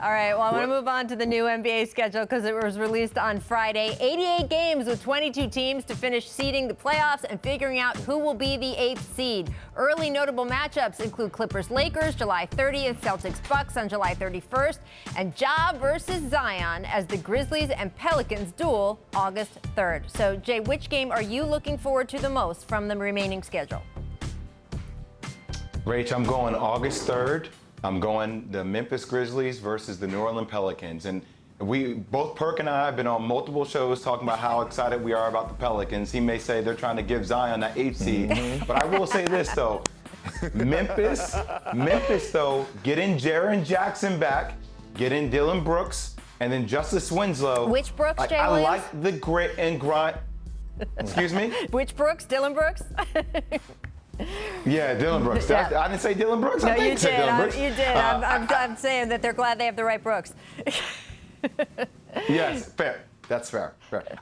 All right, well, I want to move on to the new NBA schedule because it was released on Friday. 88 games with 22 teams to finish seeding the playoffs and figuring out who will be the 8th seed. Early notable matchups include Clippers-Lakers July 30th, Celtics-Bucks on July 31st, and Ja versus Zion as the Grizzlies and Pelicans duel August 3rd. So, Jay, which game are you looking forward to the most from the remaining schedule? Rach, I'm going August 3rd. I'm going the Memphis Grizzlies versus the New Orleans Pelicans. And both Perk and I have been on multiple shows talking about how excited we are about the Pelicans. He may say they're trying to give Zion that 8th seed. But I will say this, though. Memphis, though, getting Jaren Jackson back, getting Dylan Brooks, and then Justice Winslow. Which Brooks, Jay I Williams? like the grit and grind. Excuse me? Which Brooks? Dylan Brooks? Yeah, Dylan Brooks. Yeah. I didn't say Dylan Brooks. No, I think you said did. Dylan Brooks. You did. I'm saying that they're glad they have the right Brooks. Yes, fair. That's fair.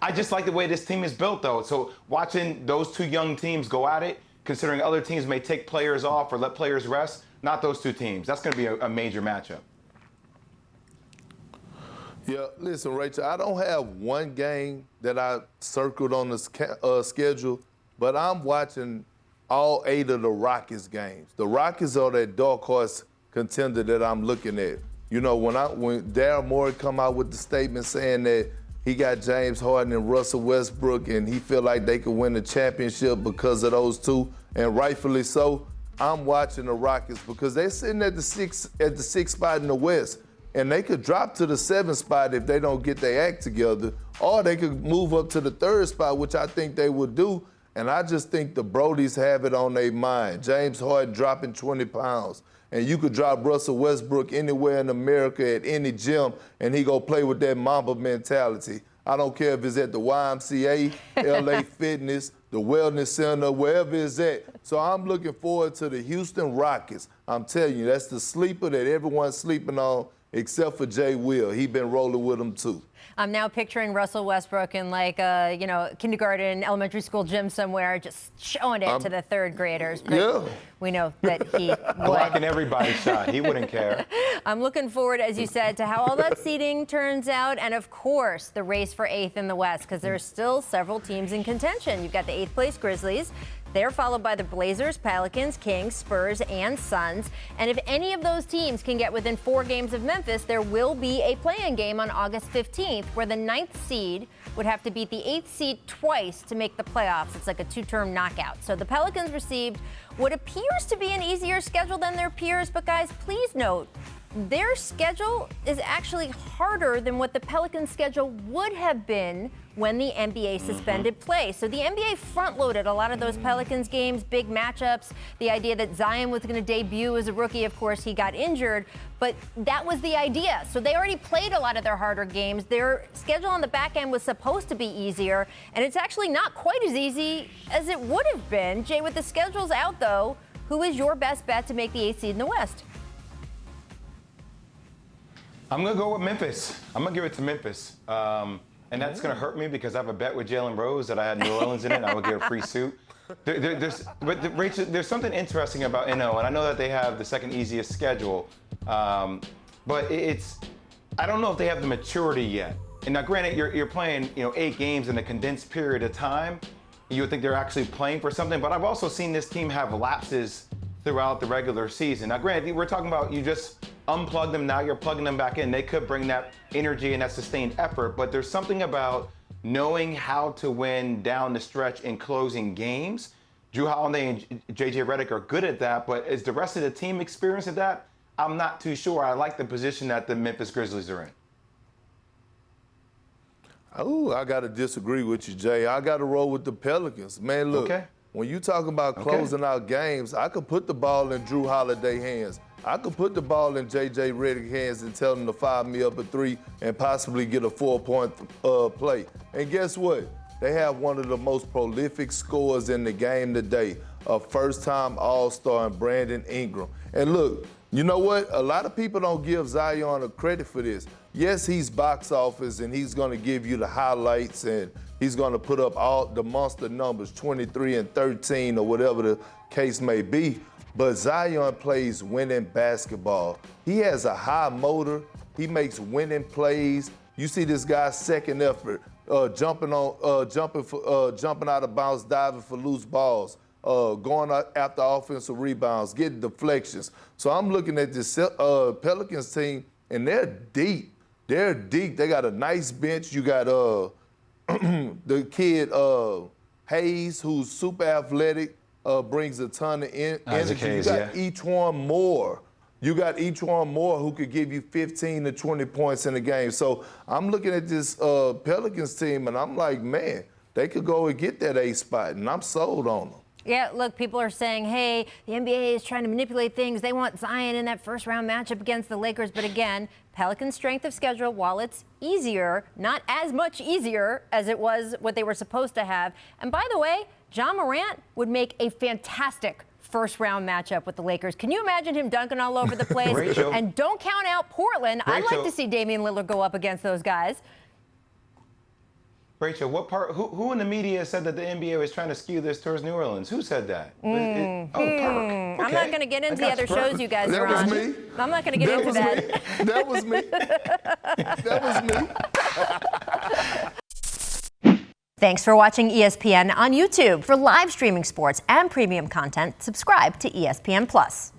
I just like the way this team is built, though. So watching those two young teams go at it, considering other teams may take players off or let players rest, not those two teams. That's going to be a major matchup. Yeah, listen, Rachel, I don't have one game that I circled on the schedule, but I'm watching all 8 of the Rockets games. The Rockets are that dark horse contender that I'm looking at. You know, when Daryl Morey come out with the statement saying that he got James Harden and Russell Westbrook and he feel like they could win the championship because of those two, and rightfully so, I'm watching the Rockets because they're sitting at the sixth spot in the West. And they could drop to the 7th spot if they don't get their act together, or they could move up to the 3rd spot, which I think they would do. And I just think the Brodies have it on their mind. James Harden dropping 20 pounds. And you could drop Russell Westbrook anywhere in America at any gym, and he go play with that Mamba mentality. I don't care if it's at the YMCA, LA Fitness, the Wellness Center, wherever it's at. So I'm looking forward to the Houston Rockets. I'm telling you, that's the sleeper that everyone's sleeping on, except for Jay Will. He been rolling with them too. I'm now picturing Russell Westbrook in like kindergarten, elementary school gym somewhere, just showing it to the 3rd graders. But yeah. We know that he would. Blocking everybody's shot. He wouldn't care. I'm looking forward, as you said, to how all that seeding turns out. And, of course, the race for 8th in the West, because there are still several teams in contention. You've got the 8th place Grizzlies. They're followed by the Blazers, Pelicans, Kings, Spurs, and Suns. And if any of those teams can get within 4 games of Memphis, there will be a play-in game on August 15th where the 9th seed would have to beat the 8th seed twice to make the playoffs. It's like a 2-term knockout. So the Pelicans received what appears to be an easier schedule than their peers. But, guys, please note, their schedule is actually harder than what the Pelicans' schedule would have been when the NBA suspended play. So the NBA front-loaded a lot of those Pelicans games, big matchups. The idea that Zion was going to debut as a rookie, of course, he got injured. But that was the idea. So they already played a lot of their harder games. Their schedule on the back end was supposed to be easier, and it's actually not quite as easy as it would have been. Jay, with the schedules out, though, who is your best bet to make the 8th seed in the West? I'm going to go with Memphis. I'm going to give it to Memphis. And that's going to hurt me because I have a bet with Jalen Rose that I had New Orleans in it. I would get a free suit. Rachel, there's something interesting about NO, and I know that they have the second easiest schedule. But I don't know if they have the maturity yet. And now, granted, you're playing 8 games in a condensed period of time. You would think they're actually playing for something. But I've also seen this team have lapses throughout the regular season. Now, granted, we're talking about you just unplug them, now you're plugging them back in. They could bring that energy and that sustained effort, but there's something about knowing how to win down the stretch in closing games. Drew Holiday and JJ Redick are good at that, but is the rest of the team experienced at that? I'm not too sure. I like the position that the Memphis Grizzlies are in. Oh, I got to disagree with you, Jay. I got to roll with the Pelicans. Man, look, when you talk about closing out games, I could put the ball in Drew Holiday hands. I could put the ball in J.J. Redick's hands and tell him to fire me up a 3 and possibly get a 4-point play. And guess what? They have one of the most prolific scorers in the game today, a first-time All-Star in Brandon Ingram. And look, you know what? A lot of people don't give Zion a credit for this. Yes, he's box office, and he's going to give you the highlights, and he's going to put up all the monster numbers, 23 and 13 or whatever the case may be. but Zion plays winning basketball. He has a high motor. He makes winning plays. You see this guy's second effort, jumping out of bounds, diving for loose balls, going after offensive rebounds, getting deflections. So I'm looking at this Pelicans team, and they're deep. They're deep. They got a nice bench. You got the kid Hayes, who's super athletic, brings a ton of energy. Hayes, you got each one more. You got each one more who could give you 15 to 20 points in a game. So I'm looking at this Pelicans team, and I'm like, man, they could go and get that A spot, and I'm sold on them. Yeah, look, people are saying, hey, the NBA is trying to manipulate things. They want Zion in that first-round matchup against the Lakers. But again, Pelicans' strength of schedule, while it's easier, not as much easier as it was what they were supposed to have. And by the way, Ja Morant would make a fantastic first-round matchup with the Lakers. Can you imagine him dunking all over the place? Rachel. And don't count out Portland. I'd like to see Damian Lillard go up against those guys. Rachel, what part? Who in the media said that the NBA was trying to skew this towards New Orleans? Who said that? I'm Perk. not going to get into the other shows you guys are on. That was me. I'm not going to get into that. That was me. That was me. Thanks for watching ESPN on YouTube. For live streaming sports and premium content, subscribe to ESPN+.